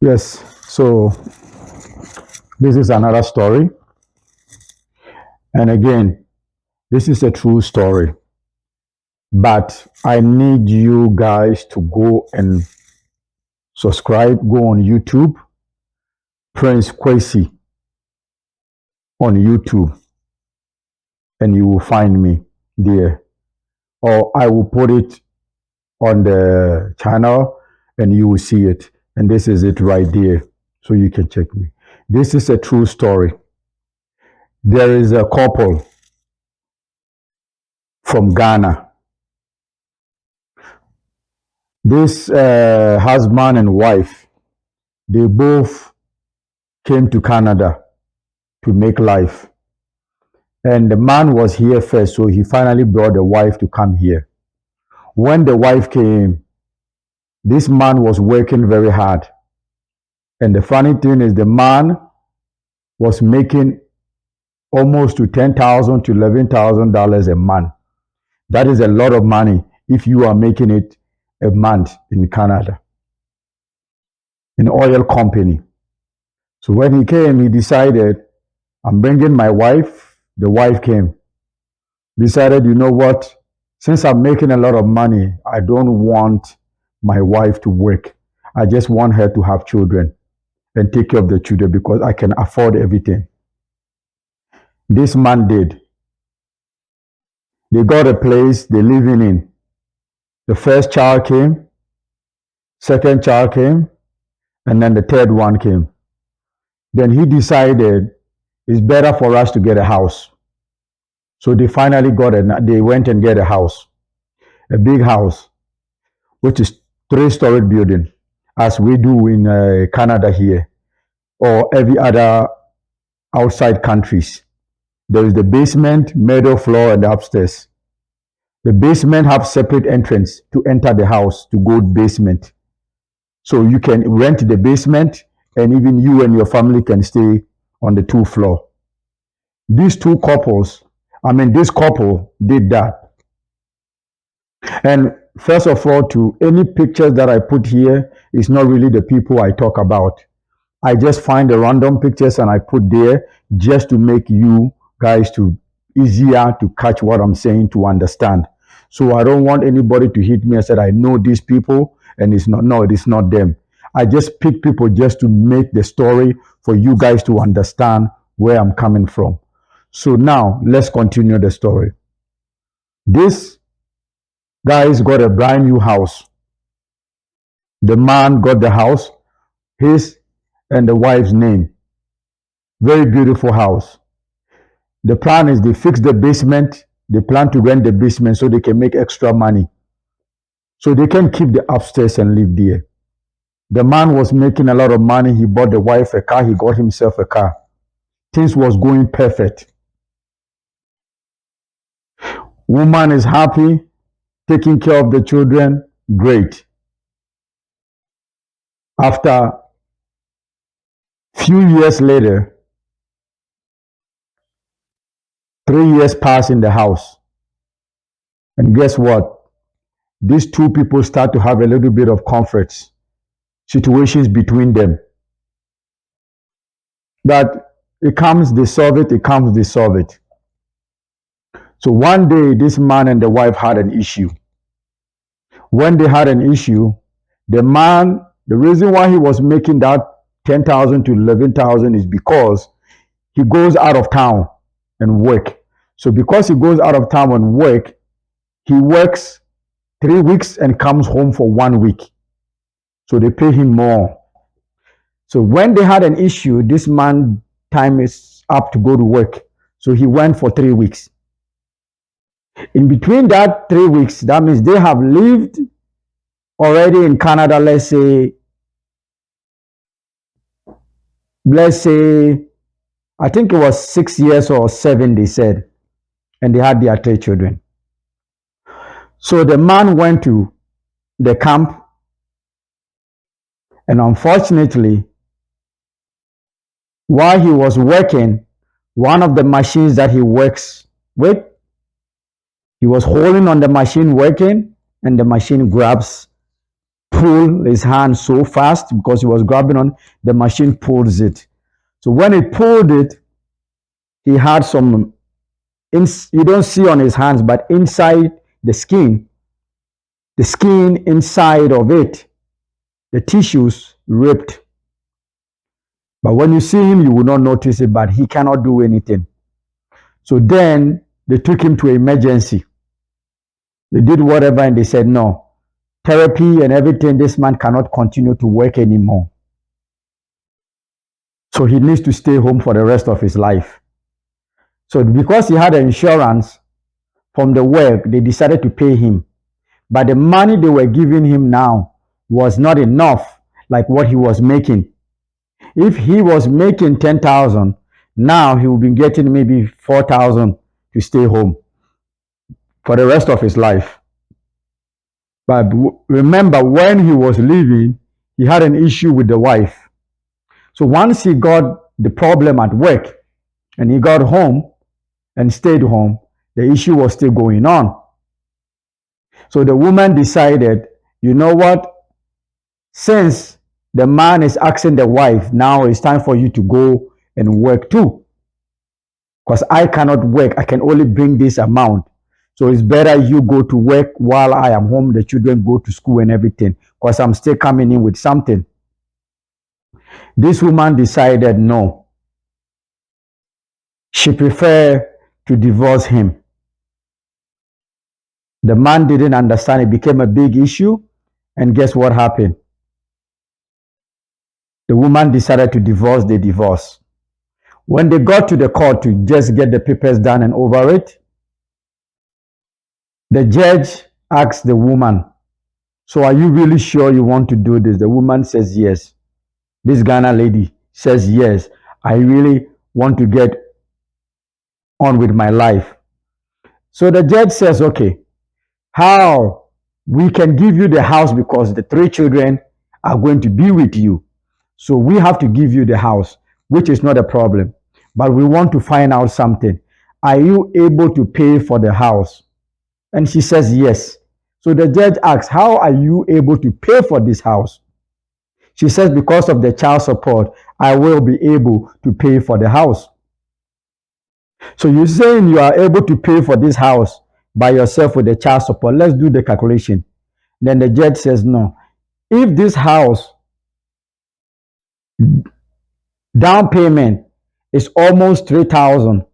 Yes, so this is another story. And again, this is a true story. But I need you guys to go and subscribe, go on YouTube, Prince Kwesi on YouTube, and you will find me there. Or I will put it on the channel and you will see it. And this is it right there. So you can check me. This is a true story. There is a couple from Ghana. This husband and wife, they both came to Canada to make life. And the man was here first, so he finally brought the wife to come here. When the wife came, this man was working very hard. And the funny thing is the man was making almost to $10,000 to $11,000 a month. That is a lot of money if you are making it a month in Canada, in oil company. So when he came, he decided, I'm bringing my wife. The wife came. Decided, you know what? Since I'm making a lot of money, I don't want my wife to work. I just want her to have children and take care of the children because I can afford everything. This man did. They got a place they're living in. The first child came, second child came, and then the third one came. Then he decided it's better for us to get a house. So they finally they went and get a house, a big house, which is 3-story building, as we do in Canada here, or every other outside countries. There is the basement, middle floor, and the upstairs. The basement have separate entrance to enter the house to go basement. So you can rent the basement, and even you and your family can stay on the 2nd floor. These two couples, this couple did that. And first of all, to any pictures that I put here is not really the people I talk about. I just find the random pictures and I put there just to make you guys to easier to catch what I'm saying, to understand. So I don't want anybody to hit me and say I know these people and it's not. No, it is not them. I just pick people just to make the story for you guys to understand where I'm coming from. So now let's continue the story. This guys got a brand new house. The man got the house, his and the wife's name. Very beautiful house. The plan is they fix the basement. They plan to rent the basement so they can make extra money. So they can keep the upstairs and live there. The man was making a lot of money. He bought the wife a car. He got himself a car. Things was going perfect. Woman is happy, taking care of the children. Great. After few years later, 3 years pass in the house. And guess what? These two people start to have a little bit of conflicts, situations between them. But it comes, they solve it, it comes, they solve it. So one day, this man and the wife had an issue. When they had an issue, the man, the reason why he was making that 10,000 to 11,000 is because he goes out of town and work. So because he goes out of town and work, he works 3 weeks and comes home for 1 week. So they pay him more. So when they had an issue, this man time is up to go to work. So he went for 3 weeks. In between that 3 weeks, that means they have lived already in Canada, let's say, I think it was 6 years or 7, they said, and they had their 3 children. So the man went to the camp, and unfortunately, while he was working, one of the machines that he works with, he was holding on the machine working, and the machine grabs pull his hand so fast because he was grabbing on the machine, pulls it. So when he pulled it, he had some, you don't see on his hands, but inside the skin inside of it, the tissues ripped. But when you see him, you will not notice it, but he cannot do anything. So then they took him to emergency. They did whatever and they said, no, therapy and everything, this man cannot continue to work anymore. So he needs to stay home for the rest of his life. So because he had insurance from the work, they decided to pay him. But the money they were giving him now was not enough like what he was making. If he was making 10,000, now he will be getting maybe 4,000 to stay home for the rest of his life. But remember, when he was leaving, he had an issue with the wife. So once he got the problem at work and he got home and stayed home, the issue was still going on. So the woman decided, you know what? Since the man is asking the wife, now it's time for you to go and work too. Because I cannot work, I can only bring this amount. So it's better you go to work while I am home, the children go to school and everything. Because I'm still coming in with something. This woman decided no. She preferred to divorce him. The man didn't understand. It became a big issue. And guess what happened? The woman decided to divorce. They divorced. When they got to the court to just get the papers done and over it, the judge asked the woman, so are you really sure you want to do this? The woman says yes. This Ghana lady says yes. I really want to get on with my life. So the judge says, okay, how we can give you the house because the 3 children are going to be with you. So we have to give you the house, which is not a problem. But we want to find out something. Are you able to pay for the house? And she says yes. So the judge asks, how are you able to pay for this house? She says, because of the child support, I will be able to pay for the house. So you're saying you are able to pay for this house by yourself with the child support. Let's do the calculation. Then the judge says, no. If this house down payment is almost 3,000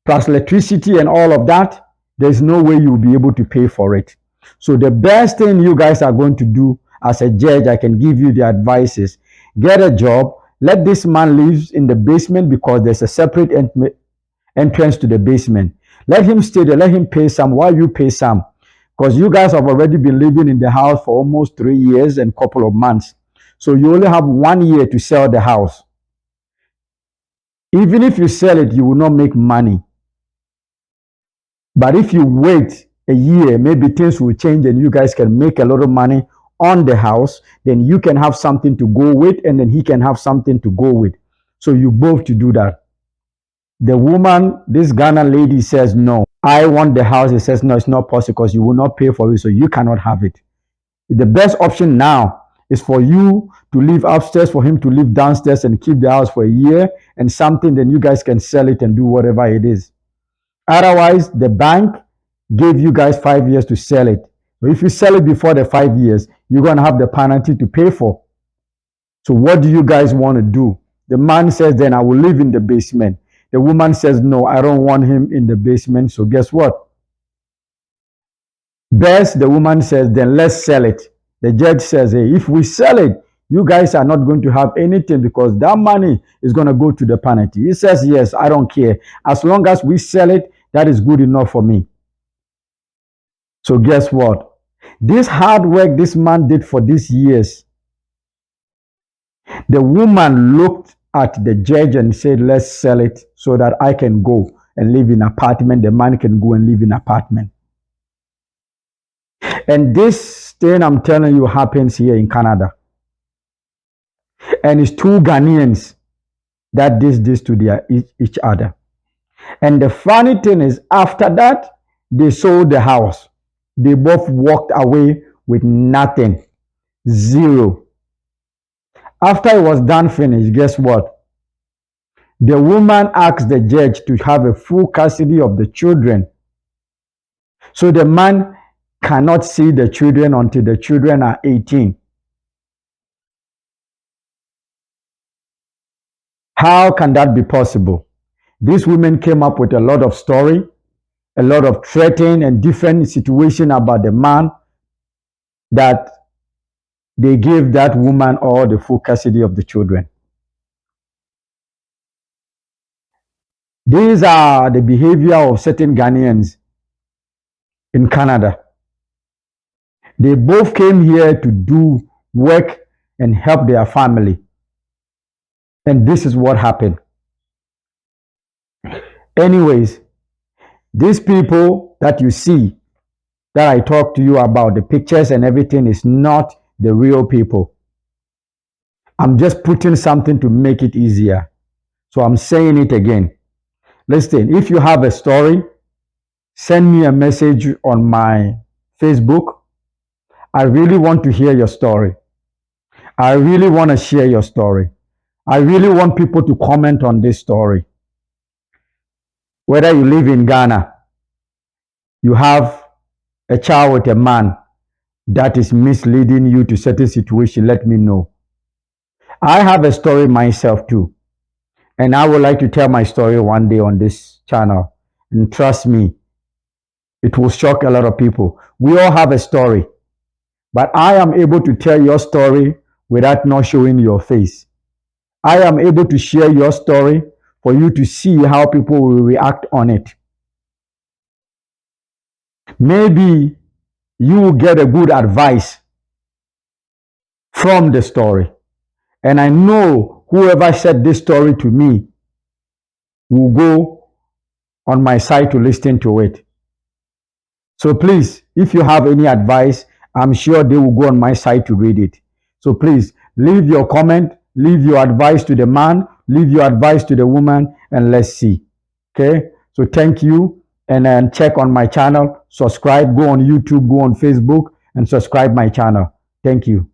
plus electricity and all of that, there's no way you'll be able to pay for it. So the best thing you guys are going to do as a judge, I can give you the advice is get a job. Let this man live in the basement because there's a separate entrance to the basement. Let him stay there. Let him pay some while you pay some. Because you guys have already been living in the house for almost 3 years and a couple of months. So you only have 1 year to sell the house. Even if you sell it, you will not make money. But if you wait a year, maybe things will change and you guys can make a lot of money on the house. Then you can have something to go with and then he can have something to go with. So you both to do that. The woman, this Ghana lady says, no, I want the house. He says, no, it's not possible because you will not pay for it. So you cannot have it. The best option now is for you to live upstairs, for him to live downstairs and keep the house for a year and something. Then you guys can sell it and do whatever it is. Otherwise, the bank gave you guys 5 years to sell it. So if you sell it before the 5 years, you're going to have the penalty to pay for. So what do you guys want to do? The man says, then I will live in the basement. The woman says, no, I don't want him in the basement. So guess what? Best, the woman says, then let's sell it. The judge says, hey, if we sell it, you guys are not going to have anything because that money is going to go to the penalty. He says, yes, I don't care. As long as we sell it, that is good enough for me. So guess what? This hard work this man did for these years, the woman looked at the judge and said, let's sell it so that I can go and live in an apartment. The man can go and live in an apartment. And this thing I'm telling you happens here in Canada. And it's 2 Ghanaians that did this to each other. And the funny thing is, after that, they sold the house. They both walked away with nothing. Zero. After it was done finished, guess what? The woman asked the judge to have a full custody of the children. So the man cannot see the children until the children are 18. How can that be possible? These women came up with a lot of story, a lot of threatening and different situation about the man that they gave that woman all the full custody of the children. These are the behavior of certain Ghanaians in Canada. They both came here to do work and help their family. And this is what happened. Anyways, these people that you see, that I talk to you about, the pictures and everything, is not the real people. I'm just putting something to make it easier. So I'm saying it again. Listen, if you have a story, send me a message on my Facebook. I really want to hear your story. I really want to share your story. I really want people to comment on this story. Whether you live in Ghana, you have a child with a man that is misleading you to certain situation, let me know. I have a story myself too. And I would like to tell my story one day on this channel. And trust me, it will shock a lot of people. We all have a story. But I am able to tell your story without not showing your face. I am able to share your story for you to see how people will react on it. Maybe you will get a good advice from the story. And I know whoever said this story to me will go on my site to listen to it. So please, if you have any advice, I'm sure they will go on my site to read it. So please, leave your comment, leave your advice to the man, leave your advice to the woman, and let's see. Okay? So thank you. And then check on my channel, subscribe, go on YouTube, go on Facebook, and subscribe my channel. Thank you.